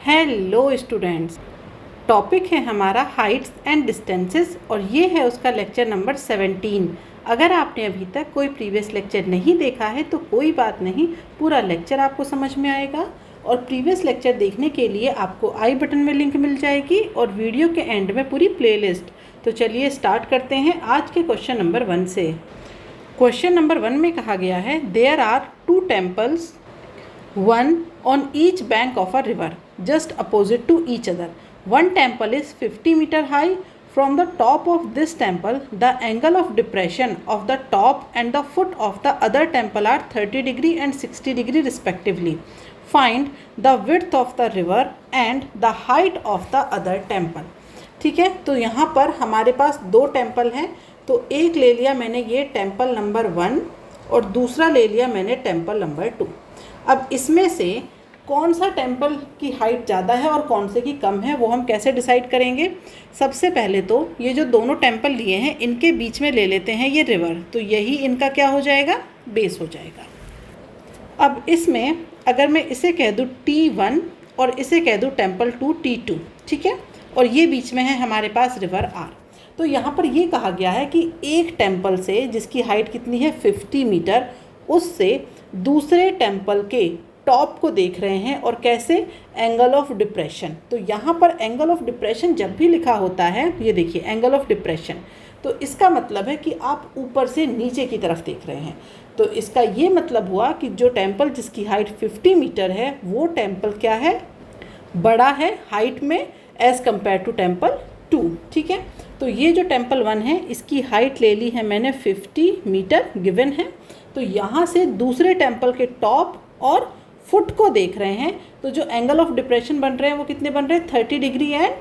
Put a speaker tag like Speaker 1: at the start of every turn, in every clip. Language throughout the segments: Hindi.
Speaker 1: हेलो स्टूडेंट्स, टॉपिक है हमारा हाइट्स एंड डिस्टेंसेस और ये है उसका लेक्चर नंबर 17। अगर आपने अभी तक कोई प्रीवियस लेक्चर नहीं देखा है तो कोई बात नहीं, पूरा लेक्चर आपको समझ में आएगा। और प्रीवियस लेक्चर देखने के लिए आपको आई बटन में लिंक मिल जाएगी और वीडियो के एंड में पूरी प्लेलिस्ट। तो चलिए स्टार्ट करते हैं आज के क्वेश्चन नंबर 1 से। क्वेश्चन नंबर 1 में कहा गया है there are 2 temples, one on each bank of a river just opposite to each other. One temple is 50 meter high. From the top of this temple, the angle of depression of the top and the foot of the other temple are 30 degree and 60 degree respectively. Find the width of the river and the height of the other temple. ठीक है, तो यहाँ पर हमारे पास 2 टेम्पल हैं। तो एक ले लिया मैंने ये टेम्पल नंबर 1 और दूसरा ले लिया मैंने टेम्पल नंबर 2। अब इसमें से कौन सा टेम्पल की हाइट ज़्यादा है और कौन से की कम है वो हम कैसे डिसाइड करेंगे। सबसे पहले तो ये जो दोनों टेम्पल लिए हैं इनके बीच में ले लेते हैं ये रिवर, तो यही इनका क्या हो जाएगा, बेस हो जाएगा। अब इसमें अगर मैं इसे कह दूँ T1 और इसे कह दूँ टेम्पल 2 T2, ठीक है, और ये बीच में है हमारे पास रिवर R। तो यहाँ पर ये कहा गया है कि एक टेम्पल से जिसकी हाइट कितनी है 50 मीटर, उससे दूसरे टेम्पल के टॉप को देख रहे हैं और कैसे, एंगल ऑफ डिप्रेशन। तो यहाँ पर एंगल ऑफ डिप्रेशन जब भी लिखा होता है, ये देखिए एंगल ऑफ डिप्रेशन, तो इसका मतलब है कि आप ऊपर से नीचे की तरफ देख रहे हैं। तो इसका ये मतलब हुआ कि जो टेम्पल जिसकी हाइट 50 मीटर है वो टेम्पल क्या है, बड़ा है हाइट में एज़ कम्पेयर टू टेम्पल 2, ठीक है। तो ये जो टेम्पल 1 है इसकी हाइट ले ली है मैंने 50 मीटर गिवन है। तो यहाँ से दूसरे टेम्पल के टॉप और फुट को देख रहे हैं, तो जो एंगल ऑफ डिप्रेशन बन रहे हैं वो कितने बन रहे हैं, 30 डिग्री एंड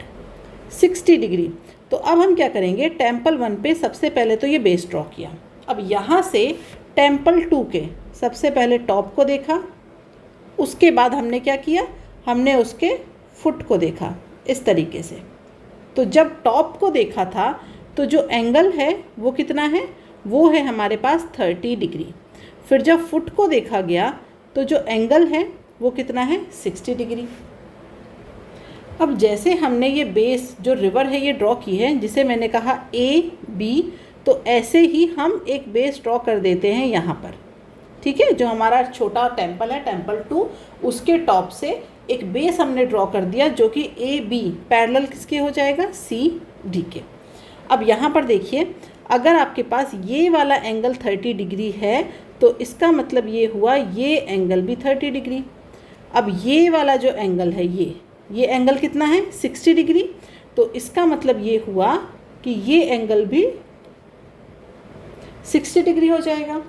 Speaker 1: 60 डिग्री। तो अब हम क्या करेंगे, टेम्पल 1 पे सबसे पहले तो ये बेस ड्रॉ किया। अब यहाँ से टेम्पल 2 के सबसे पहले टॉप को देखा, उसके बाद हमने क्या किया, हमने उसके फुट को देखा इस तरीके से। तो जब टॉप को देखा था तो जो एंगल है वो कितना है, वो है हमारे पास 30 डिग्री। फिर जब फुट को देखा गया तो जो एंगल है वो कितना है, 60 डिग्री। अब जैसे हमने ये बेस जो रिवर है ये ड्रॉ की है, जिसे मैंने कहा AB, तो ऐसे ही हम एक बेस ड्रॉ कर देते हैं यहाँ पर, ठीक है। जो हमारा छोटा टेम्पल है टेम्पल 2, उसके टॉप से एक बेस हमने ड्रॉ कर दिया जो कि AB पैरेलल किसके हो जाएगा, CD के। अब यहाँ पर देखिए, अगर आपके पास ये वाला एंगल 30 डिग्री है तो इसका मतलब ये हुआ ये एंगल भी 30 डिग्री। अब ये वाला जो एंगल है ये एंगल कितना है, 60 डिग्री। तो इसका मतलब ये हुआ कि ये एंगल भी 60 डिग्री हो जाएगा।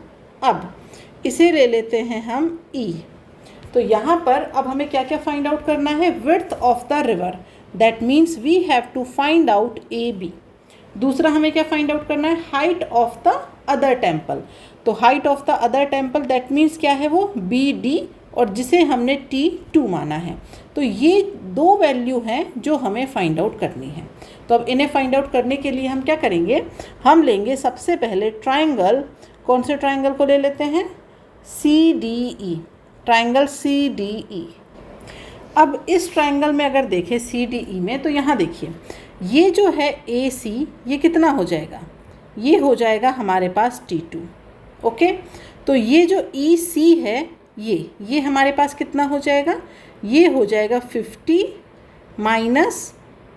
Speaker 1: अब इसे ले लेते हैं हम E। तो यहाँ पर अब हमें क्या क्या फाइंड आउट करना है, width of the river, that means we have to find out AB। दूसरा हमें क्या फाइंड आउट करना है, height of the other temple. तो height of the other temple that means क्या है, वो BD, और जिसे हमने T2 माना है। तो ये 2 वैल्यू हैं जो हमें फाइंड आउट करनी है। तो अब इन्हें फाइंड आउट करने के लिए हम क्या करेंगे, हम लेंगे सबसे पहले ट्राइंगल। कौन से ट्राइंगल को ले लेते हैं, CDE, ट्राइंगल CDE। अब इस ट्राइंगल में अगर देखें CDE में, तो यहाँ देखिए ये जो है AC, ये कितना हो जाएगा, ये हो जाएगा हमारे पास T2, ओके। तो ये जो EC है ये हमारे पास कितना हो जाएगा, ये हो जाएगा 50 माइनस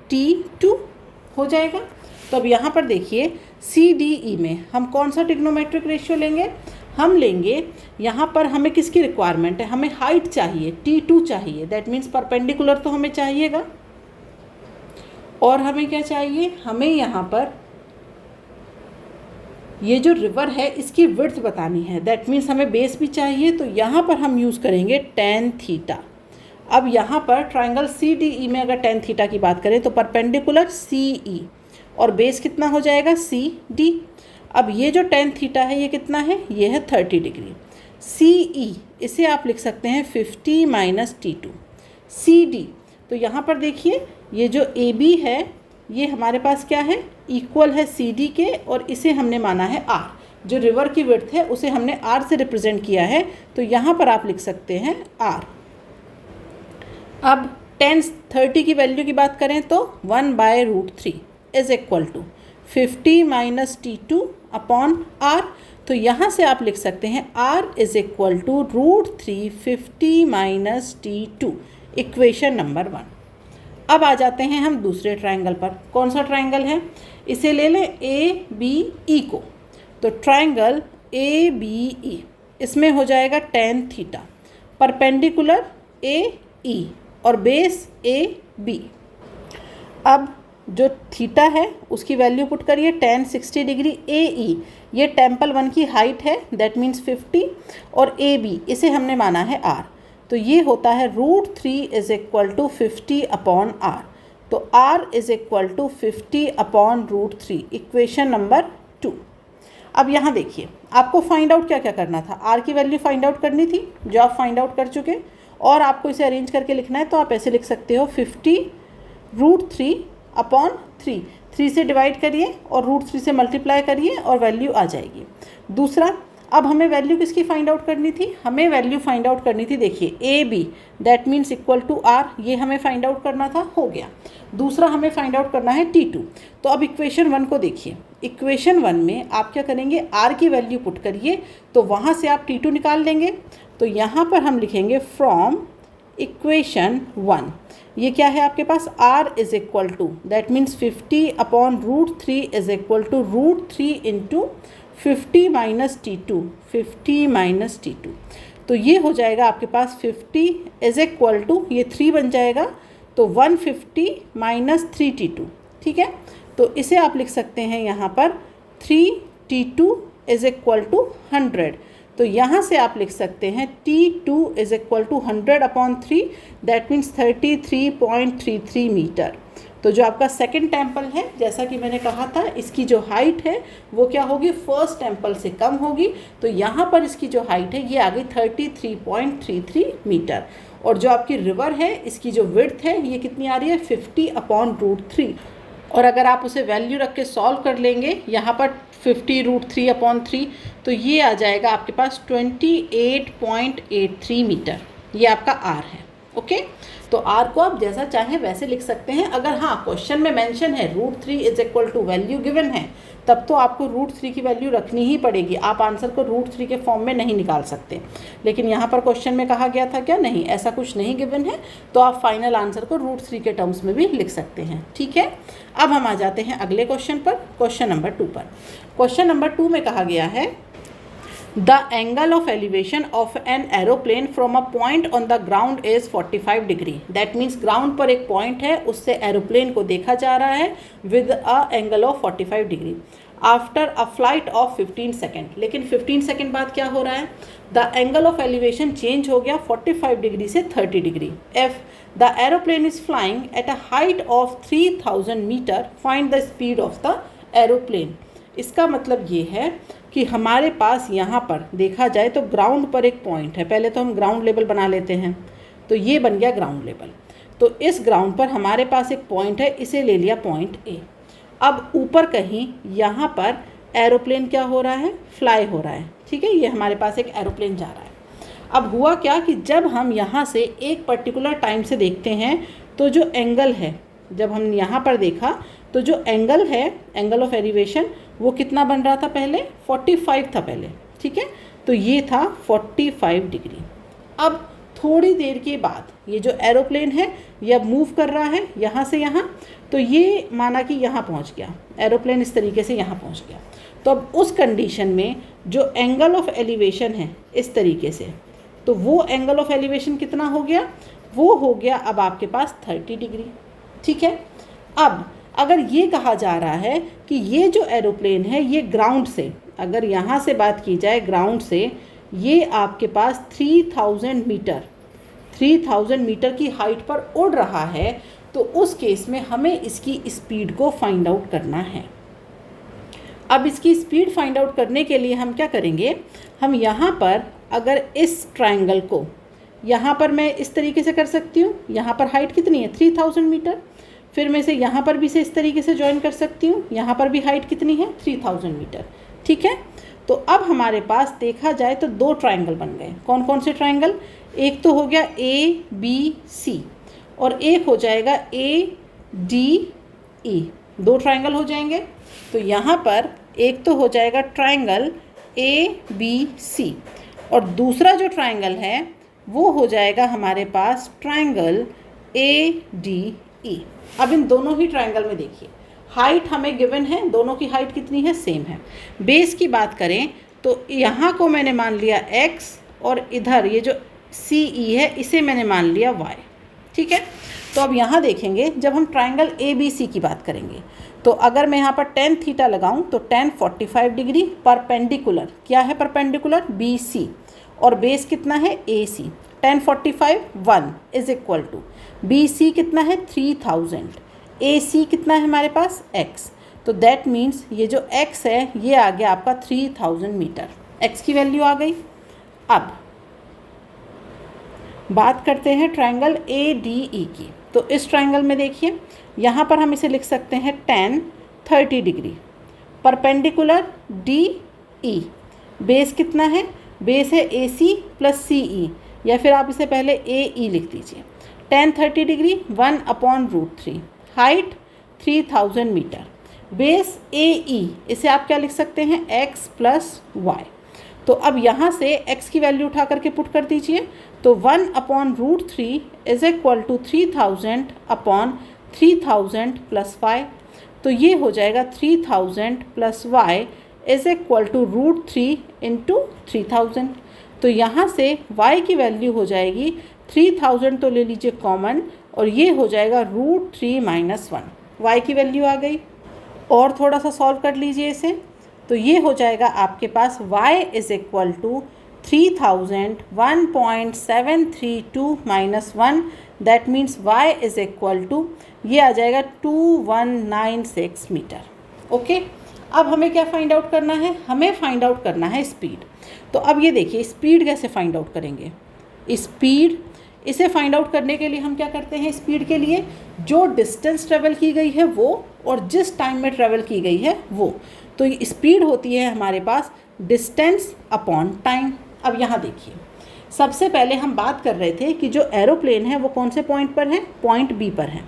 Speaker 1: T2 हो जाएगा। तो अब यहाँ पर देखिए CDE में हम कौन सा ट्रिग्नोमेट्रिक रेशियो लेंगे, हम लेंगे यहाँ पर हमें किसकी रिक्वायरमेंट है, हमें हाइट चाहिए, T2 चाहिए, दैट मीन्स परपेंडिकुलर तो हमें चाहिएगा। और हमें क्या चाहिए, हमें यहाँ पर ये जो रिवर है इसकी विड्थ बतानी है, दैट मीन्स हमें बेस भी चाहिए। तो यहाँ पर हम यूज़ करेंगे tan थीटा। अब यहाँ पर ट्राइंगल CDE में अगर tan थीटा की बात करें तो परपेंडिकुलर CE और बेस कितना हो जाएगा, CD। अब ये जो tan थीटा है ये कितना है, ये है 30 डिग्री। CE इसे आप लिख सकते हैं 50 माइनस T2। CD, तो यहाँ पर देखिए ये जो AB है ये हमारे पास क्या है, इक्वल है CD के, और इसे हमने माना है R। जो रिवर की विड्थ है उसे हमने R से रिप्रेजेंट किया है, तो यहाँ पर आप लिख सकते हैं R। अब 10/30 की वैल्यू की बात करें तो 1/√3 is equal to 50 minus T2 upon R। तो यहाँ से आप लिख सकते हैं R is equal to √3 50 minus T2, equation number 1। अब आ जाते हैं हम दूसरे ट्रायंगल पर। कौन सा ट्रायंगल है, इसे ले लें ABE को। तो ट्रायंगल ABE, इसमें हो जाएगा tan थीटा, परपेंडिकुलर AE और बेस AB। अब जो थीटा है उसकी वैल्यू पुट करिए, tan 60 डिग्री। AE ये टेम्पल 1 की हाइट है, दैट मीन्स 50, और AB इसे हमने माना है R। तो ये होता है √3 is equal to 50 upon R। तो R is equal to 50 upon √3, equation number 2। अब यहाँ देखिए, आपको फाइंड आउट क्या क्या करना था। R की वैल्यू फाइंड आउट करनी थी, जो आप फाइंड आउट कर चुके, और आपको इसे अरेंज करके लिखना है। तो आप ऐसे लिख सकते हो 50 √3 अपॉन 3 से डिवाइड करिए और √3 से मल्टीप्लाई करिए और वैल्यू आ जाएगी। दूसरा, अब हमें वैल्यू किसकी फाइंड आउट करनी थी, हमें वैल्यू फाइंड आउट करनी थी, देखिए AB that means equal to R, ये हमें फाइंड आउट करना था, हो गया। दूसरा हमें फाइंड आउट करना है T2। तो अब इक्वेशन 1 को देखिए, इक्वेशन 1 में आप क्या करेंगे, R की वैल्यू पुट करिए, तो वहाँ से आप T2 निकाल लेंगे। तो यहाँ पर हम लिखेंगे फ्रॉम इक्वेशन 1, ये क्या है आपके पास, R is equal to that means 50 upon √3 is equal to √3 into 50 minus T2, 50 minus T2। तो ये हो जाएगा आपके पास 50 इज इक्वल टू, ये 3 बन जाएगा, तो 150 माइनस 3T2, ठीक है। तो इसे आप लिख सकते हैं यहाँ पर 3T2 इज इक्वल टू 100। तो यहाँ से आप लिख सकते हैं T2 is equal to 100 upon 3, that means 33.33 metre. तो जो आपका सेकंड टेम्पल है, जैसा कि मैंने कहा था, इसकी जो हाइट है वो क्या होगी, फर्स्ट टेम्पल से कम होगी। तो यहाँ पर इसकी जो हाइट है ये आ गई 33.33 मीटर। और जो आपकी रिवर है, इसकी जो विड्थ है ये कितनी आ रही है, 50 अपॉन √3। और अगर आप उसे वैल्यू रख के सॉल्व कर लेंगे, यहाँ पर 50 √3 अपॉन 3, तो ये आ जाएगा आपके पास 28.83 मीटर। ये आपका R है, ओके। तो R को आप जैसा चाहें वैसे लिख सकते हैं। अगर हाँ क्वेश्चन में मेंशन है √3 is equal to value given है, तब तो आपको √3 की वैल्यू रखनी ही पड़ेगी। आप आंसर को √3 के फॉर्म में नहीं निकाल सकते। लेकिन यहाँ पर क्वेश्चन में कहा गया था क्या, नहीं, ऐसा कुछ नहीं गिवन है, तो आप फाइनल आंसर को √3 के टर्म्स में भी लिख सकते हैं, ठीक है। अब हम आ जाते हैं अगले क्वेश्चन पर, क्वेश्चन नंबर 2 पर। क्वेश्चन नंबर 2 में कहा गया है The angle of elevation of an aeroplane from a point on the ground is 45 degree. That means ground पर एक point है, उससे एरोप्लेन को देखा जा रहा है with a angle of 45 degree after a flight of 15 second. लेकिन 15 सेकेंड बाद क्या हो रहा है, the angle of elevation change हो गया 45 डिग्री से 30 degree. F the aeroplane is flying at a height of 3000 metre, find the speed of the aeroplane. इसका मतलब ये है कि हमारे पास यहाँ पर देखा जाए तो ग्राउंड पर एक पॉइंट है। पहले तो हम ग्राउंड लेवल बना लेते हैं, तो ये बन गया ग्राउंड लेवल। तो इस ग्राउंड पर हमारे पास एक पॉइंट है, इसे ले लिया पॉइंट ए। अब ऊपर कहीं यहाँ पर एरोप्लेन क्या हो रहा है, फ्लाई हो रहा है, ठीक है। ये हमारे पास एक एरोप्लेन जा रहा है। अब हुआ क्या कि जब हम यहाँ से एक पर्टिकुलर टाइम से देखते हैं, तो जो एंगल है, जब हम यहाँ पर देखा तो जो एंगल है, एंगल ऑफ एलिवेशन, वो कितना बन रहा था, पहले 45 था पहले, ठीक है। तो ये था 45 डिग्री। अब थोड़ी देर के बाद ये जो एरोप्लेन है ये अब मूव कर रहा है यहाँ से यहाँ, तो ये माना कि यहाँ पहुँच गया एरोप्लेन, इस तरीके से यहाँ पहुँच गया। तो अब उस कंडीशन में जो एंगल ऑफ एलिवेशन है इस तरीके से, तो वो एंगल ऑफ एलिवेशन कितना हो गया, वो हो गया अब आपके पास 30 डिग्री, ठीक है। अब अगर ये कहा जा रहा है कि ये जो एरोप्लेन है ये ग्राउंड से, अगर यहाँ से बात की जाए ग्राउंड से, ये आपके पास 3000 मीटर की हाइट पर उड़ रहा है, तो उस केस में हमें इसकी स्पीड को फाइंड आउट करना है। अब इसकी स्पीड फाइंड आउट करने के लिए हम क्या करेंगे, हम यहाँ पर अगर इस ट्रायंगल को यहाँ पर मैं इस तरीके से कर सकती हूँ, यहाँ पर हाइट कितनी है 3000 मीटर, फिर मैं इसे यहाँ पर भी से इस तरीके से ज्वाइन कर सकती हूँ, यहाँ पर भी हाइट कितनी है 3000 मीटर, ठीक है। तो अब हमारे पास देखा जाए तो दो ट्रायंगल बन गए। कौन कौन से ट्रायंगल, एक तो हो गया ABC और एक हो जाएगा ADE, 2 ट्रायंगल हो जाएंगे। तो यहाँ पर एक तो हो जाएगा ट्रायंगल ABC और दूसरा जो ट्रायंगल है वो हो जाएगा हमारे पास ट्रायंगल ADE। अब इन दोनों ही ट्रायंगल में देखिए हाइट हमें गिवन है, दोनों की हाइट कितनी है, सेम है। बेस की बात करें तो यहाँ को मैंने मान लिया x और इधर ये जो CE है इसे मैंने मान लिया y, ठीक है। तो अब यहाँ देखेंगे जब हम ट्रायंगल ABC की बात करेंगे तो अगर मैं यहाँ पर tan थीटा लगाऊँ तो tan 45 डिग्री परपेंडिकुलर, क्या है परपेंडिकुलर, BC, और बेस कितना है AC। tan 45 1 is equal to BC कितना है 3000, AC कितना है हमारे पास x। तो दैट मीन्स ये जो x है ये आ गया आपका 3000 मीटर, x की वैल्यू आ गई। अब बात करते हैं ट्रायंगल ADE की। तो इस ट्रायंगल में देखिए यहाँ पर हम इसे लिख सकते हैं tan 30 degree perpendicular DE, base कितना है, बेस है AC प्लस CE, या फिर आप इसे पहले AE लिख दीजिए। tan 30 degree 1/√3, height 3000 metre, base AE, इसे आप क्या लिख सकते हैं x प्लस y। तो अब यहाँ से x की वैल्यू उठा करके पुट कर दीजिए, तो 1/√3 is equal to 3000/3000 plus y। तो ये हो जाएगा 3000 plus y is equal to √3 into 3000। तो यहाँ से y की वैल्यू हो जाएगी 3000, तो ले लीजिए कॉमन, और ये हो जाएगा √3 - 1, y की वैल्यू आ गई। और थोड़ा सा सॉल्व कर लीजिए इसे, तो ये हो जाएगा आपके पास y is equal to 3000 1.732 - 1, that means y is equal to, ये आ जाएगा 2196 मीटर। ओके, अब हमें क्या फाइंड आउट करना है, हमें फाइंड आउट करना है स्पीड। तो अब ये देखिए स्पीड कैसे फाइंड आउट करेंगे, स्पीड, इसे फाइंड आउट करने के लिए हम क्या करते हैं, स्पीड के लिए जो डिस्टेंस ट्रेवल की गई है वो और जिस टाइम में ट्रेवल की गई है वो, तो स्पीड होती है हमारे पास डिस्टेंस अपॉन टाइम। अब यहाँ देखिए सबसे पहले हम बात कर रहे थे कि जो एरोप्लेन है वो कौन से पॉइंट पर है, पॉइंट बी पर है,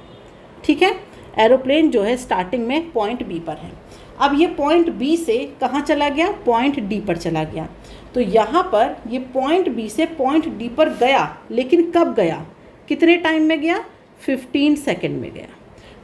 Speaker 1: ठीक है। एरोप्लेन जो है स्टार्टिंग में पॉइंट बी पर है। अब ये पॉइंट बी से कहाँ चला गया, पॉइंट डी पर चला गया। तो यहाँ पर ये पॉइंट बी से पॉइंट डी पर गया, लेकिन कब गया, कितने टाइम में गया, 15 सेकेंड में गया।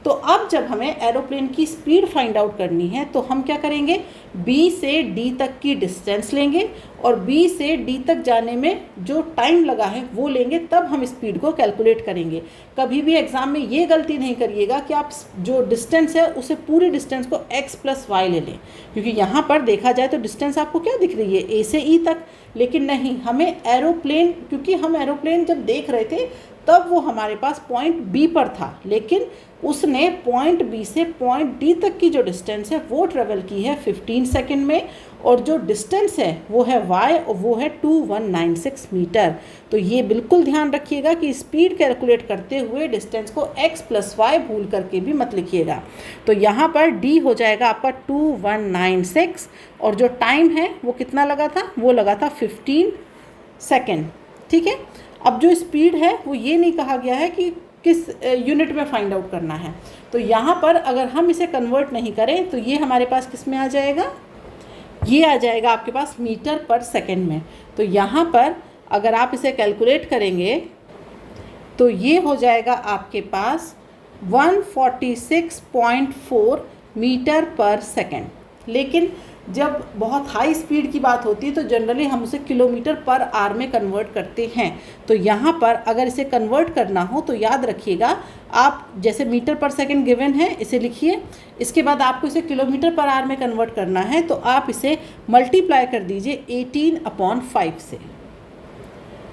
Speaker 1: तो अब जब हमें एरोप्लेन की स्पीड फाइंड आउट करनी है तो हम क्या करेंगे, बी से डी तक की डिस्टेंस लेंगे और बी से डी तक जाने में जो टाइम लगा है वो लेंगे, तब हम स्पीड को कैलकुलेट करेंगे। कभी भी एग्जाम में ये गलती नहीं करिएगा कि आप जो डिस्टेंस है उसे पूरी डिस्टेंस को x प्लस वाई ले लें, क्योंकि यहाँ पर देखा जाए तो डिस्टेंस आपको क्या दिख रही है, ए से ई तक, लेकिन नहीं, हमें एरोप्लेन, क्योंकि हम एरोप्लेन जब देख रहे थे तब वो हमारे पास पॉइंट बी पर था, लेकिन उसने पॉइंट बी से पॉइंट डी तक की जो डिस्टेंस है वो ट्रेवल की है 15 सेकंड में, और जो डिस्टेंस है वो है y और वो है 2196 मीटर। तो ये बिल्कुल ध्यान रखिएगा कि स्पीड कैलकुलेट करते हुए डिस्टेंस को x प्लस वाई भूल करके भी मत लिखिएगा। तो यहाँ पर d हो जाएगा आपका 2196 और जो टाइम है वो कितना लगा था, वो लगा था 15 सेकेंड, ठीक है। अब जो स्पीड है वो ये नहीं कहा गया है कि किस यूनिट में फाइंड आउट करना है, तो यहाँ पर अगर हम इसे कन्वर्ट नहीं करें तो ये हमारे पास किस में आ जाएगा, ये आ जाएगा आपके पास मीटर पर सेकंड में। तो यहाँ पर अगर आप इसे कैलकुलेट करेंगे तो ये हो जाएगा आपके पास 146.4 मीटर पर सेकंड। लेकिन जब बहुत हाई स्पीड की बात होती है तो जनरली हम उसे किलोमीटर पर आवर में कन्वर्ट करते हैं। तो यहाँ पर अगर इसे कन्वर्ट करना हो तो याद रखिएगा, आप जैसे मीटर पर सेकंड गिवन है इसे लिखिए, इसके बाद आपको इसे किलोमीटर पर आवर में कन्वर्ट करना है तो आप इसे मल्टीप्लाई कर दीजिए 18/5 से,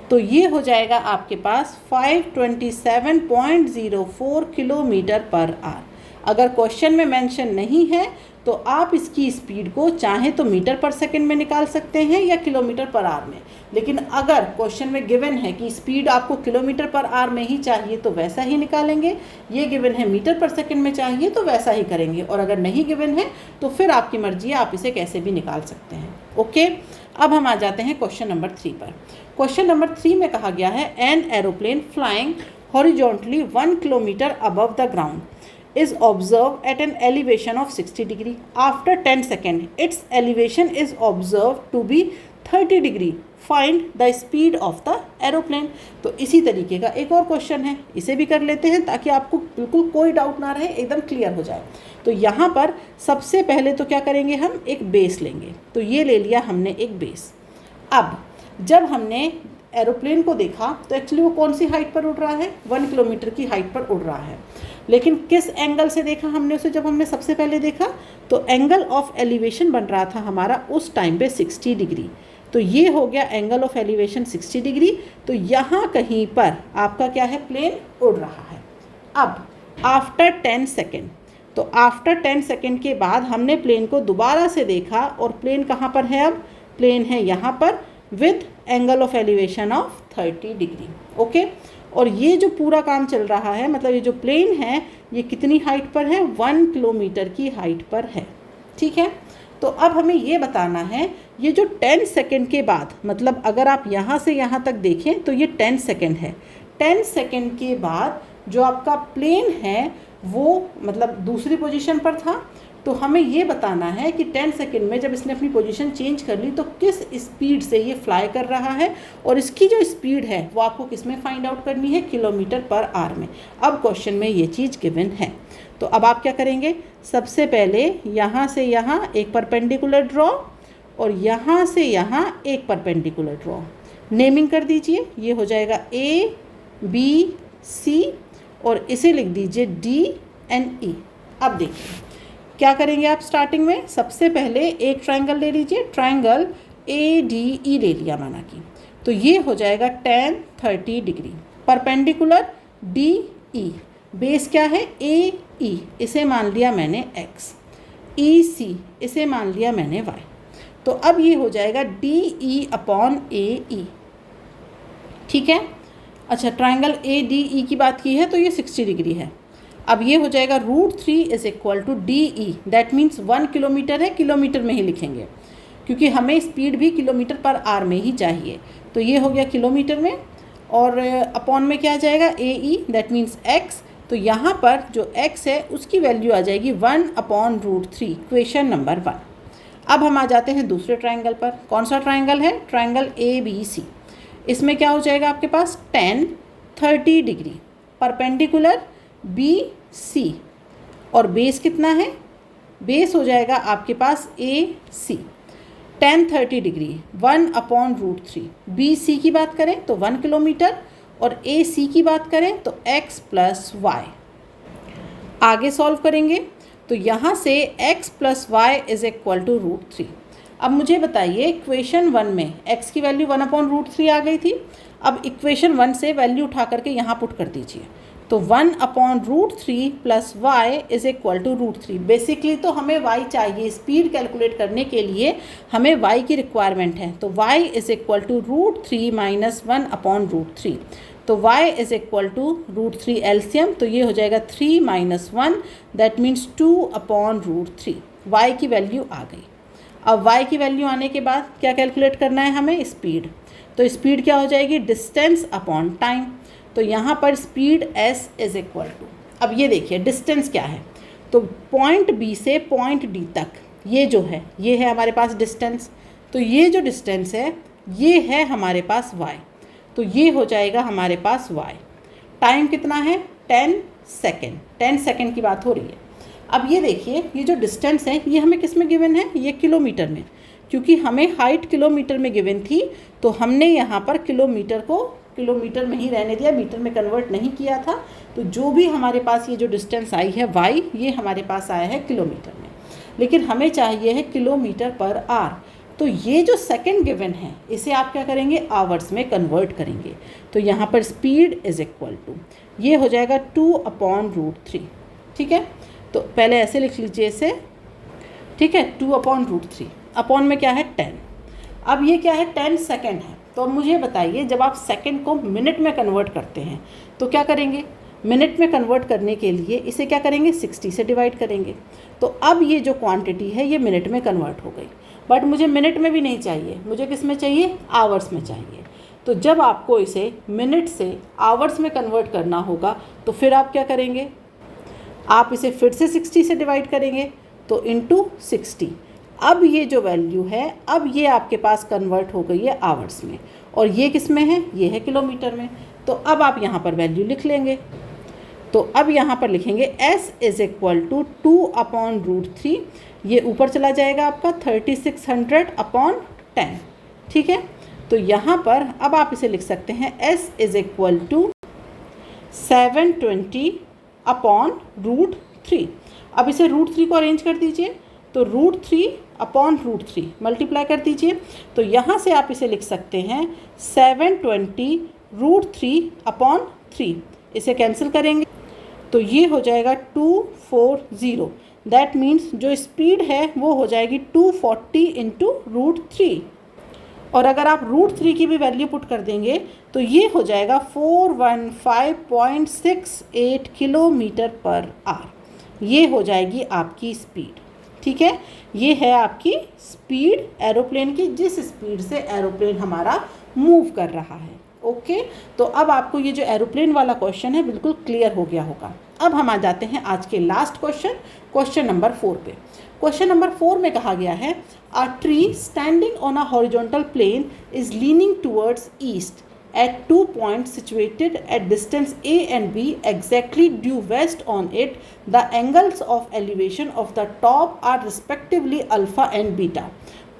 Speaker 1: तो ये हो जाएगा आपके पास 527.04 किलोमीटर पर आवर। अगर क्वेश्चन में मेंशन नहीं है तो आप इसकी स्पीड को चाहे तो मीटर पर सेकंड में निकाल सकते हैं या किलोमीटर पर आवर में, लेकिन अगर क्वेश्चन में गिवन है कि स्पीड आपको किलोमीटर पर आवर में ही चाहिए तो वैसा ही निकालेंगे, ये गिवन है मीटर पर सेकंड में चाहिए तो वैसा ही करेंगे, और अगर नहीं गिवन है तो फिर आपकी मर्जी है, आप इसे कैसे भी निकाल सकते हैं। ओके, अब हम आ जाते हैं क्वेश्चन नंबर 3 पर। क्वेश्चन नंबर 3 में कहा गया है an aeroplane flying horizontally 1 kilometer above the ground is observed at an elevation of 60 degree. After 10 seconds, its elevation is observed to be 30 degree. Find the speed of the aeroplane. तो इसी तरीके का एक और क्वेश्चन है, इसे भी कर लेते हैं ताकि आपको बिल्कुल कोई डाउट ना रहे, एकदम क्लियर हो जाए। तो यहाँ पर सबसे पहले तो क्या करेंगे, हम एक बेस लेंगे। तो ये ले लिया हमने एक बेस। अब जब हमने एरोप्लेन को देखा तो एक्चुअली वो कौन सी हाइट पर उड़ रहा है, 1 किलोमीटर की हाइट पर उड़ रहा है। लेकिन किस एंगल से देखा हमने उसे, जब हमने सबसे पहले देखा तो एंगल ऑफ एलिवेशन बन रहा था हमारा उस टाइम पे 60 डिग्री। तो ये हो गया एंगल ऑफ एलिवेशन 60 डिग्री। तो यहाँ कहीं पर आपका क्या है, प्लेन उड़ रहा है। अब आफ्टर 10 सेकेंड, तो आफ्टर 10 सेकेंड के बाद हमने प्लेन को दोबारा से देखा और प्लेन कहाँ पर है, अब प्लेन है यहाँ पर with angle of elevation of 30 degree. Okay, और ये जो पूरा काम चल रहा है, मतलब ये जो प्लेन है ये कितनी हाइट पर है, 1 किलोमीटर की हाइट पर है। ठीक है, तो अब हमें ये बताना है ये जो 10 सेकेंड के बाद, मतलब अगर आप यहाँ से यहाँ तक देखें तो ये 10 सेकेंड है। 10 सेकेंड के बाद जो आपका प्लेन है वो मतलब दूसरी पोजीशन पर था। तो हमें ये बताना है कि 10 सेकेंड में जब इसने अपनी पोजीशन चेंज कर ली तो किस स्पीड से ये फ्लाई कर रहा है, और इसकी जो स्पीड है वो आपको किस में फाइंड आउट करनी है, किलोमीटर पर आवर में। अब क्वेश्चन में ये चीज़ गिवन है। तो अब आप क्या करेंगे, सबसे पहले यहाँ से यहाँ एक परपेंडिकुलर ड्रॉ और यहाँ से यहाँ एक परपेंडिकुलर ड्रॉ, नेमिंग कर दीजिए। ये हो जाएगा ABC और इसे लिख दीजिए DNE। अब देखिए क्या करेंगे आप, स्टार्टिंग में सबसे पहले एक ट्रायंगल ले लीजिए, ट्रायंगल ADE ले लिया माना कि। तो ये हो जाएगा tan 30 degree, perpendicular DE, base क्या है AE, इसे मान लिया मैंने x, EC इसे मान लिया मैंने y। तो अब ये हो जाएगा DE/AE। ठीक है, अच्छा ट्रायंगल ADE की बात की है तो ये 60 डिग्री है। अब ये हो जाएगा √3 is equal to DE, that means 1 kilometre है, किलोमीटर में ही लिखेंगे क्योंकि हमें स्पीड भी किलोमीटर पर आवर में ही चाहिए। तो ये हो गया किलोमीटर में, और अपॉन में क्या आ जाएगा AE, दैट मीन्स x। तो यहाँ पर जो x है उसकी वैल्यू आ जाएगी 1/√3, इक्वेशन नंबर 1। अब हम आ जाते हैं दूसरे ट्रायंगल पर। कौन सा ट्रायंगल है, ट्रायंगल ABC। इसमें क्या हो जाएगा आपके पास tan 30 डिग्री, परपेंडिकुलर BC, और बेस कितना है, बेस हो जाएगा आपके पास AC। tan 30 डिग्री 1/√3, BC की बात करें तो 1 किलोमीटर और AC की बात करें तो x + y। आगे सॉल्व करेंगे तो यहाँ से x + y is equal to √3। अब मुझे बताइए इक्वेशन 1 में x की वैल्यू 1/√3 आ गई थी। अब इक्वेशन 1 से वैल्यू उठा करके यहाँ पुट कर दीजिए। तो 1/√3 + y is equal to √3। Basically तो हमें y चाहिए, स्पीड कैलकुलेट करने के लिए हमें y की रिक्वायरमेंट है। तो y इज इक्वल टू √3 - 1/√3। तो y is equal to √3 LCM, तो ये हो जाएगा 3 - 1, दैट मीन्स 2/√3। y की वैल्यू आ गई। अब y की वैल्यू आने के बाद क्या कैलकुलेट करना है हमें, स्पीड। तो स्पीड क्या हो जाएगी, डिस्टेंस अपॉन टाइम। तो यहाँ पर speed s is equal to, अब ये देखिए डिस्टेंस क्या है, तो पॉइंट B से पॉइंट D तक ये जो है ये है हमारे पास डिस्टेंस। तो ये जो डिस्टेंस है ये है हमारे पास y, तो ये हो जाएगा हमारे पास y। टाइम कितना है, 10 सेकेंड, 10 सेकेंड की बात हो रही है। अब ये देखिए ये जो डिस्टेंस है ये हमें किस में गिवन है, ये किलोमीटर में, क्योंकि हमें हाइट किलोमीटर में गिवन थी तो हमने यहाँ पर किलोमीटर को किलोमीटर में ही रहने दिया, मीटर में कन्वर्ट नहीं किया था। तो जो भी हमारे पास ये जो डिस्टेंस आई है y, ये हमारे पास आया है किलोमीटर में, लेकिन हमें चाहिए है किलोमीटर पर आवर। तो ये जो सेकंड गिवन है इसे आप क्या करेंगे, आवर्स में कन्वर्ट करेंगे। तो यहाँ पर स्पीड इज इक्वल टू ये हो जाएगा 2/√3। ठीक है, तो पहले ऐसे लिख लीजिए इसे, ठीक है, 2/√3, अपॉन में क्या है 10। अब ये क्या है, 10 सेकेंड है। तो अब मुझे बताइए जब आप सेकंड को मिनट में कन्वर्ट करते हैं तो क्या करेंगे, मिनट में कन्वर्ट करने के लिए इसे क्या करेंगे, 60 से डिवाइड करेंगे। तो अब ये जो क्वांटिटी है ये मिनट में कन्वर्ट हो गई, बट मुझे मिनट में भी नहीं चाहिए, मुझे किस में चाहिए, आवर्स में चाहिए। तो जब आपको इसे मिनट से आवर्स में कन्वर्ट करना होगा तो फिर आप क्या करेंगे, आप इसे फिर से 60 से डिवाइड करेंगे तो इंटू 60। अब ये जो वैल्यू है, अब ये आपके पास कन्वर्ट हो गई है आवर्स में, और ये किस में है, ये है किलोमीटर में। तो अब आप यहाँ पर वैल्यू लिख लेंगे। तो अब यहाँ पर लिखेंगे S इज़ इक्वल टू 2/√3, ये ऊपर चला जाएगा आपका 3600 अपॉन 10, ठीक है। तो यहाँ पर अब आप इसे लिख सकते हैं S इज़ इक्वल टू 720/√3। अब इसे √3 को अरेंज कर दीजिए, तो √3/√3 मल्टीप्लाई कर दीजिए। तो यहाँ से आप इसे लिख सकते हैं 720√3/3, इसे कैंसिल करेंगे तो ये हो जाएगा 240। दैट मीन्स जो स्पीड है वो हो जाएगी 240 इंटू √3, और अगर आप √3 की भी वैल्यू पुट कर देंगे तो ये हो जाएगा 415.68 किलोमीटर पर आवर। ये हो जाएगी आपकी स्पीड, ठीक है। ये है आपकी स्पीड एरोप्लेन की, जिस स्पीड से एरोप्लेन हमारा मूव कर रहा है। ओके, तो अब आपको ये जो एरोप्लेन वाला क्वेश्चन है बिल्कुल क्लियर हो गया होगा। अब हम आ जाते हैं आज के लास्ट क्वेश्चन, क्वेश्चन नंबर 4 पे। क्वेश्चन नंबर 4 में कहा गया है, a tree standing on a horizontal plane is leaning towards east at 2 points situated at distance A and B exactly due west on it. The angles of elevation of the top are respectively alpha and beta.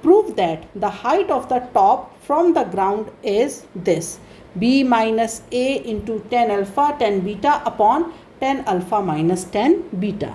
Speaker 1: Prove that the height of the top from the ground is this: B minus A into 10 alpha 10 beta upon 10 alpha minus 10 beta.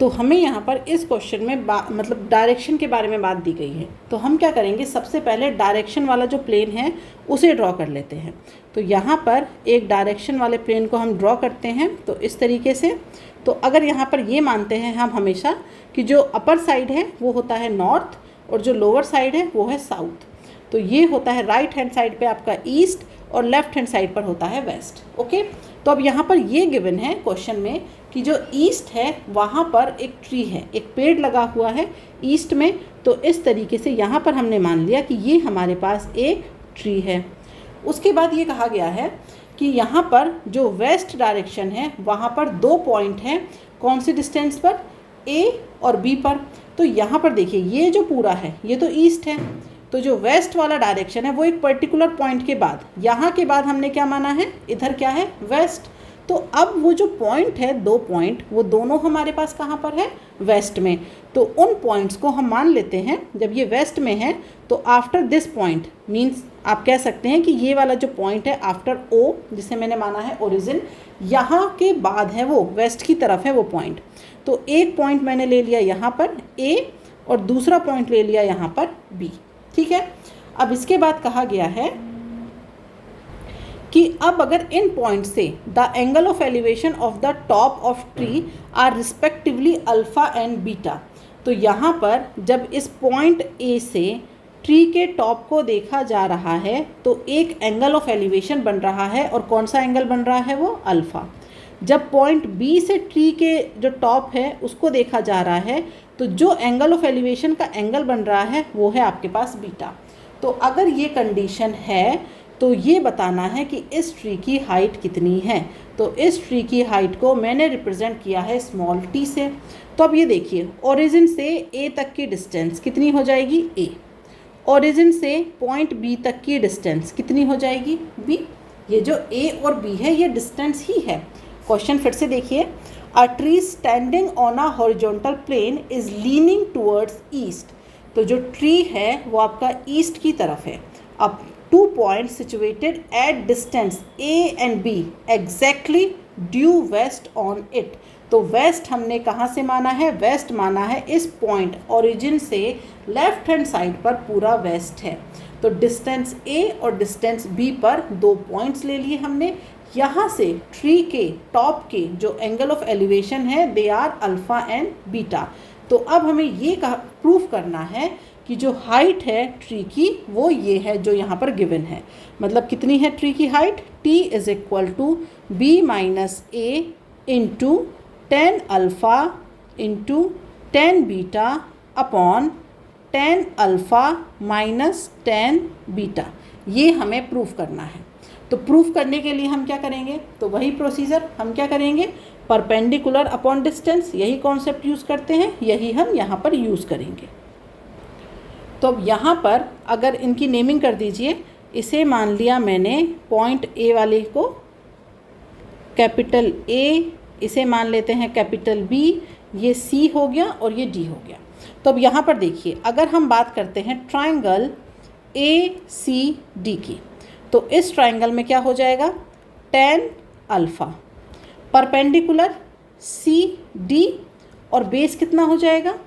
Speaker 1: तो हमें यहाँ पर इस क्वेश्चन में मतलब डायरेक्शन के बारे में बात दी गई है। तो हम क्या करेंगे, सबसे पहले डायरेक्शन वाला जो प्लेन है उसे ड्रॉ कर लेते हैं। तो यहाँ पर एक डायरेक्शन वाले प्लेन को हम ड्रॉ करते हैं तो इस तरीके से। तो अगर यहाँ पर ये मानते हैं हम हमेशा कि जो अपर साइड है वो होता है नॉर्थ और जो लोअर साइड है वो है साउथ। तो ये होता है राइट हैंड साइड पे आपका ईस्ट और लेफ्ट हैंड साइड पर होता है वेस्ट। ओके, तो अब यहाँ पर ये गिवन है क्वेश्चन में कि जो ईस्ट है वहाँ पर एक ट्री है, एक पेड़ लगा हुआ है ईस्ट में। तो इस तरीके से यहाँ पर हमने मान लिया कि ये हमारे पास एक ट्री है। उसके बाद ये कहा गया है कि यहाँ पर जो वेस्ट डायरेक्शन है वहाँ पर 2 पॉइंट हैं, कौन सी डिस्टेंस पर, A और B पर। तो यहाँ पर देखिए ये जो पूरा है ये तो ईस्ट है, तो जो वेस्ट वाला डायरेक्शन है वो एक पर्टिकुलर पॉइंट के बाद, यहाँ के बाद हमने क्या माना है, इधर क्या है, वेस्ट। तो अब वो जो पॉइंट है, 2 पॉइंट, वो दोनों हमारे पास कहाँ पर है, वेस्ट में। तो उन पॉइंट्स को हम मान लेते हैं, जब ये वेस्ट में है तो आफ्टर दिस पॉइंट मीन्स आप कह सकते हैं कि ये वाला जो पॉइंट है आफ्टर O, जिसे मैंने माना है ओरिजिन, यहाँ के बाद है वो वेस्ट की तरफ है वो पॉइंट। तो एक पॉइंट मैंने ले लिया यहाँ पर A और दूसरा पॉइंट ले लिया यहाँ पर B, ठीक है। अब इसके बाद कहा गया है कि अब अगर इन पॉइंट से the angle of elevation of the top of tree are respectively alpha and beta. तो यहाँ पर जब इस पॉइंट ए से ट्री के टॉप को देखा जा रहा है तो एक एंगल ऑफ एलिवेशन बन रहा है, और कौन सा एंगल बन रहा है, वो अल्फ़ा। जब पॉइंट बी से ट्री के जो टॉप है उसको देखा जा रहा है तो जो एंगल ऑफ एलिवेशन का एंगल बन रहा है वो है आपके पास बीटा। तो अगर ये कंडीशन है तो ये बताना है कि इस ट्री की हाइट कितनी है। तो इस ट्री की हाइट को मैंने रिप्रेजेंट किया है स्मॉल t से। तो अब ये देखिए, ओरिजिन से a तक की डिस्टेंस कितनी हो जाएगी, a। ओरिजिन से पॉइंट b तक की डिस्टेंस कितनी हो जाएगी, b। ये जो a और b है ये डिस्टेंस ही है। क्वेश्चन फिर से देखिए, a tree standing on a horizontal plane is leaning towards east. तो जो ट्री है वो आपका ईस्ट की तरफ है। अब 2 points situated at distance A and B exactly due west on it। तो वेस्ट हमने कहाँ से माना है, वेस्ट माना है इस पॉइंट ओरिजिन से लेफ्ट हैंड साइड पर पूरा वेस्ट है। तो डिस्टेंस A और डिस्टेंस B पर 2 पॉइंट्स ले लिए हमने। यहाँ से ट्री के टॉप के जो एंगल ऑफ एलिवेशन है they are alpha and beta. तो अब हमें ये प्रूफ करना है कि जो हाइट है ट्री की वो ये है जो यहाँ पर गिवन है। मतलब कितनी है ट्री की height, t is equal to b minus a into 10 alpha into 10 beta upon 10 alpha minus 10 beta. ये हमें प्रूफ करना है। तो प्रूफ करने के लिए हम क्या करेंगे, तो वही प्रोसीजर हम क्या करेंगे, परपेंडिकुलर अपॉन डिस्टेंस, यही कॉन्सेप्ट यूज़ करते हैं, यही हम यहाँ पर यूज़ करेंगे। तो अब यहाँ पर अगर इनकी नेमिंग कर दीजिए, इसे मान लिया मैंने पॉइंट ए वाले को कैपिटल ए, इसे मान लेते हैं कैपिटल बी, ये सी हो गया और ये डी हो गया। तो अब यहाँ पर देखिए, अगर हम बात करते हैं ट्राइंगल ए सी डी की, तो इस ट्राइंगल में क्या हो जाएगा, tan alpha, perpendicular C D, और बेस कितना हो जाएगा,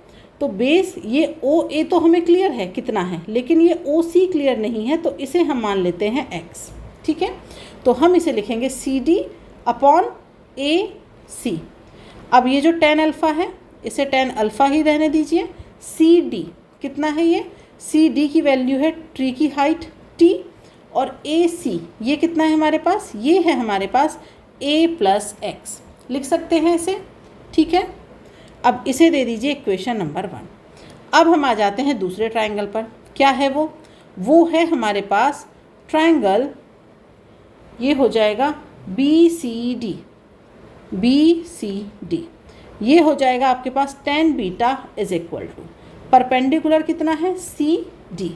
Speaker 1: तो बेस ये ओ ए तो हमें क्लियर है कितना है, लेकिन ये ओ सी क्लियर नहीं है, तो इसे हम मान लेते हैं x। ठीक है, तो हम इसे लिखेंगे सी डी अपॉन ए सी। अब ये जो tan अल्फ़ा है, इसे tan अल्फ़ा ही रहने दीजिए। सी डी कितना है, ये सी डी की वैल्यू है ट्री की हाइट t, और ए सी ये कितना है हमारे पास, ये है हमारे पास a प्लस एक्स, लिख सकते हैं इसे। ठीक है, अब इसे दे दीजिए इक्वेशन नंबर 1। अब हम आ जाते हैं दूसरे ट्राइंगल पर। क्या है वो है हमारे पास ट्राइंगल, ये हो जाएगा बी सी डी, ये हो जाएगा आपके पास tan beta is equal to, perpendicular कितना है, सी डी,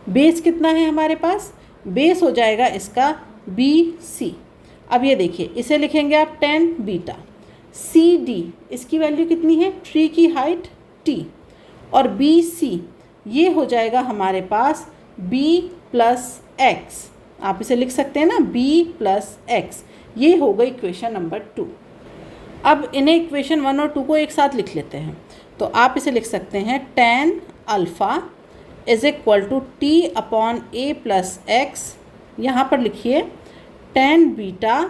Speaker 1: बेस कितना है हमारे पास, बेस हो जाएगा इसका बी सी। अब ये देखिए, इसे लिखेंगे आप tan बीटा, सी डी इसकी वैल्यू कितनी है, ट्री की हाइट t, और बी सी ये हो जाएगा हमारे पास b प्लस एक्स, आप इसे लिख सकते हैं ना b प्लस एक्स। ये हो गई इक्वेशन नंबर 2। अब इन्हें इक्वेशन 1 और 2 को एक साथ लिख लेते हैं। तो आप इसे लिख सकते हैं tan alpha is equal to t upon a plus x, यहाँ पर लिखिए tan beta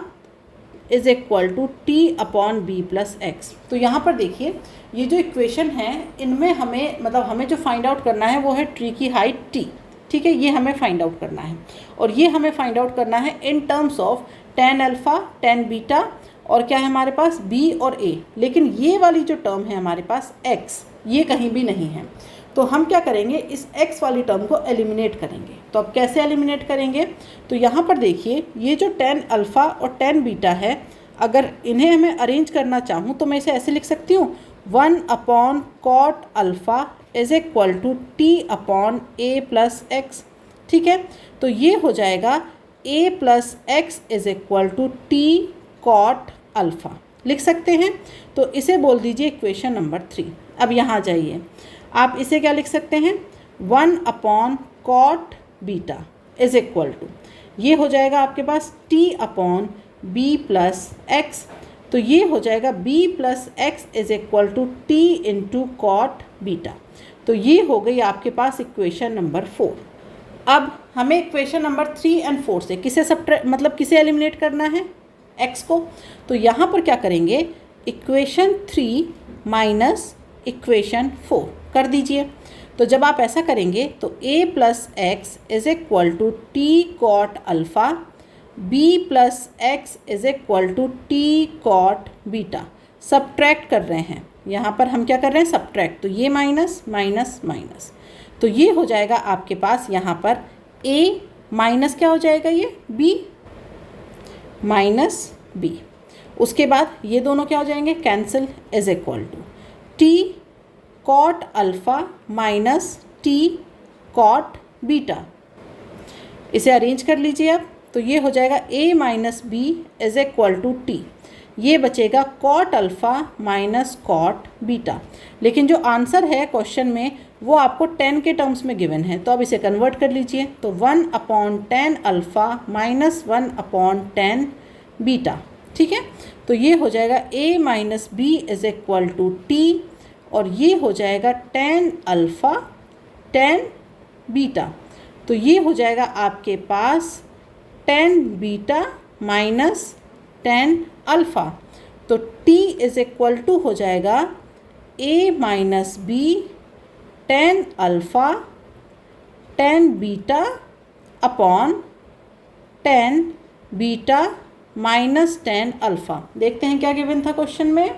Speaker 1: is equal to t upon b plus x. तो यहाँ पर देखिए, ये जो इक्वेशन है इनमें हमें जो फाइंड आउट करना है वो है ट्री की हाइट टी। ठीक है, ये हमें फाइंड आउट करना है, और ये हमें फाइंड आउट करना है in terms of tan alpha, tan beta, और क्या है हमारे पास b और a, लेकिन ये वाली जो टर्म है हमारे पास x, ये कहीं भी नहीं है। तो हम क्या करेंगे, इस x वाली टर्म को एलिमिनेट करेंगे। तो अब कैसे एलिमिनेट करेंगे, तो यहाँ पर देखिए, ये जो tan अल्फ़ा और tan बीटा है, अगर इन्हें हमें अरेंज करना चाहूँ तो मैं इसे ऐसे लिख सकती हूँ, 1 upon cot alpha is equal to t upon a plus x. ठीक है, तो ये हो जाएगा a plus x is equal to t cot alpha, लिख सकते हैं। तो इसे बोल दीजिए इक्वेशन नंबर 3। अब यहाँ जाइए, आप इसे क्या लिख सकते हैं, 1 upon cot beta is equal to, ये हो जाएगा आपके पास t अपॉन b प्लस एक्स। तो ये हो जाएगा b plus x is equal to t into cot beta. तो ये हो गई आपके पास इक्वेशन नंबर 4। अब हमें इक्वेशन नंबर 3 एंड 4 से किसे एलिमिनेट करना है, x को। तो यहाँ पर क्या करेंगे, इक्वेशन 3 माइनस इक्वेशन 4 कर दीजिए। तो जब आप ऐसा करेंगे तो a plus x is equal to t cot alpha, b plus x is equal to t cot beta. Subtract कर रहे हैं, यहाँ पर हम क्या कर रहे हैं, सब्ट्रैक्ट। तो ये माइनस माइनस माइनस, तो ये हो जाएगा आपके पास यहाँ पर a माइनस क्या हो जाएगा, ये b माइनस b। उसके बाद ये दोनों क्या हो जाएंगे, cancel, is equal to t cot alpha minus t cot beta. इसे अरेंज कर लीजिए आप, तो ये हो जाएगा a minus b is equal to t, ये बचेगा cot alpha minus cot beta. लेकिन जो आंसर है क्वेश्चन में वो आपको 10 के टर्म्स में गिवन है, तो अब इसे कन्वर्ट कर लीजिए। तो 1 upon 10 alpha minus 1 upon 10 beta. ठीक है, तो ये हो जाएगा a minus b is equal to t, और ये हो जाएगा 10 अल्फ़ा 10 बीटा। तो ये हो जाएगा आपके पास 10 बीटा माइनस 10 अल्फ़ा। तो t इज इक्वल टू हो जाएगा a minus b 10 alpha 10 beta upon 10 beta minus 10 alpha. देखते हैं क्या गिवन था क्वेश्चन में।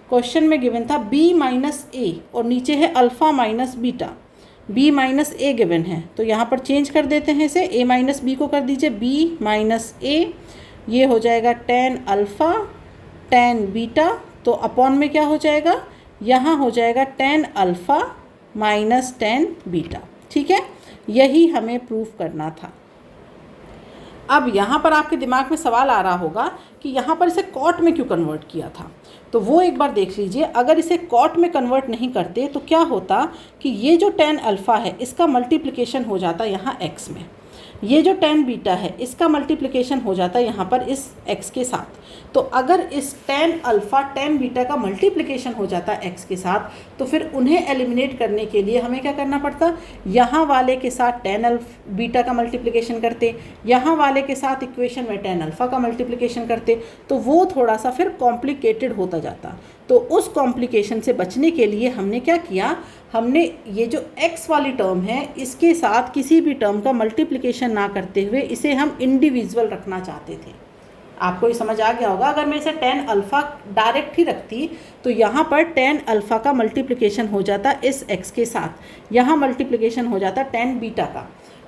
Speaker 1: क्वेश्चन में गिवन था b माइनस ए और नीचे है alpha minus beta. b minus a given है, तो यहाँ पर चेंज कर देते हैं इसे, a माइनस बी को कर दीजिए b माइनस ए, ये हो जाएगा tan अल्फ़ा tan बीटा, तो अपॉन में क्या हो जाएगा, यहाँ हो जाएगा tan alpha minus tan beta. ठीक है, यही हमें प्रूफ करना था। अब यहाँ पर आपके दिमाग में सवाल आ रहा होगा कि यहाँ पर इसे कॉट में क्यों कन्वर्ट किया था, तो वो एक बार देख लीजिए। अगर इसे कॉट में कन्वर्ट नहीं करते तो क्या होता कि ये जो tan अल्फ़ा है इसका मल्टीप्लिकेशन हो जाता यहाँ x में, ये जो tan बीटा है इसका मल्टीप्लिकेशन हो जाता है यहाँ पर इस x के साथ। तो अगर इस tan अल्फ़ा tan बीटा का मल्टीप्लिकेशन हो जाता है x के साथ, तो फिर उन्हें एलिमिनेट करने के लिए हमें क्या करना पड़ता, यहाँ वाले के साथ tan बीटा का मल्टीप्लिकेशन करते, यहाँ वाले के साथ इक्वेशन में tan अल्फ़ा का मल्टीप्लिकेशन करते, तो वो थोड़ा सा फिर कॉम्प्लिकेटेड होता जाता। तो उस कॉम्प्लिकेशन से बचने के लिए हमने क्या किया, हमने ये जो x वाली टर्म है इसके साथ किसी भी टर्म का मल्टीप्लिकेशन ना करते हुए इसे हम इंडिविजुअल रखना चाहते थे। आपको ये समझ आ गया होगा। अगर मैं इसे tan अल्फ़ा डायरेक्ट ही रखती तो यहाँ पर tan अल्फ़ा का मल्टीप्लिकेशन हो जाता इस x के साथ, यहाँ मल्टीप्लिकेशन हो जाता tan बीटा का।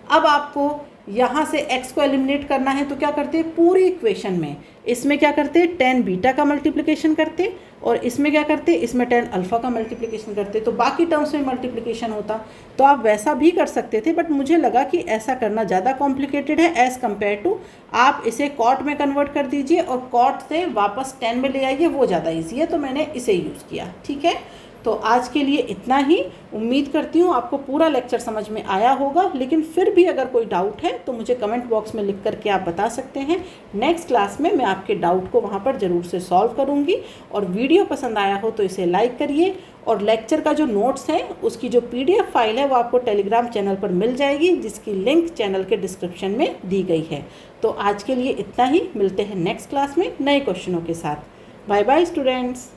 Speaker 1: अब आपको यहाँ से x को एलिमिनेट करना है तो क्या करते, पूरी इक्वेशन में इसमें क्या करते, tan बीटा का मल्टीप्लिकेशन करते, और इसमें क्या करते, इसमें tan अल्फ़ा का मल्टीप्लिकेशन करते, तो बाकी टर्म्स में मल्टीप्लिकेशन होता। तो आप वैसा भी कर सकते थे, बट मुझे लगा कि ऐसा करना ज़्यादा कॉम्प्लिकेटेड है एज़ कम्पेयर टू आप इसे कॉट में कन्वर्ट कर दीजिए और कॉट से वापस tan में ले आइए, वो ज़्यादा ईजी है, तो मैंने इसे यूज़ किया। ठीक है, तो आज के लिए इतना ही। उम्मीद करती हूँ आपको पूरा लेक्चर समझ में आया होगा, लेकिन फिर भी अगर कोई डाउट है तो मुझे कमेंट बॉक्स में लिख करके आप बता सकते हैं। नेक्स्ट क्लास में मैं आपके डाउट को वहाँ पर ज़रूर से सॉल्व करूँगी। और वीडियो पसंद आया हो तो इसे लाइक करिए, और लेक्चर का जो नोट्स है उसकी जो PDF फाइल है वो आपको टेलीग्राम चैनल पर मिल जाएगी, जिसकी लिंक चैनल के डिस्क्रिप्शन में दी गई है। तो आज के लिए इतना ही, मिलते हैं नेक्स्ट क्लास में नए क्वेश्चनों के साथ। Bye bye students.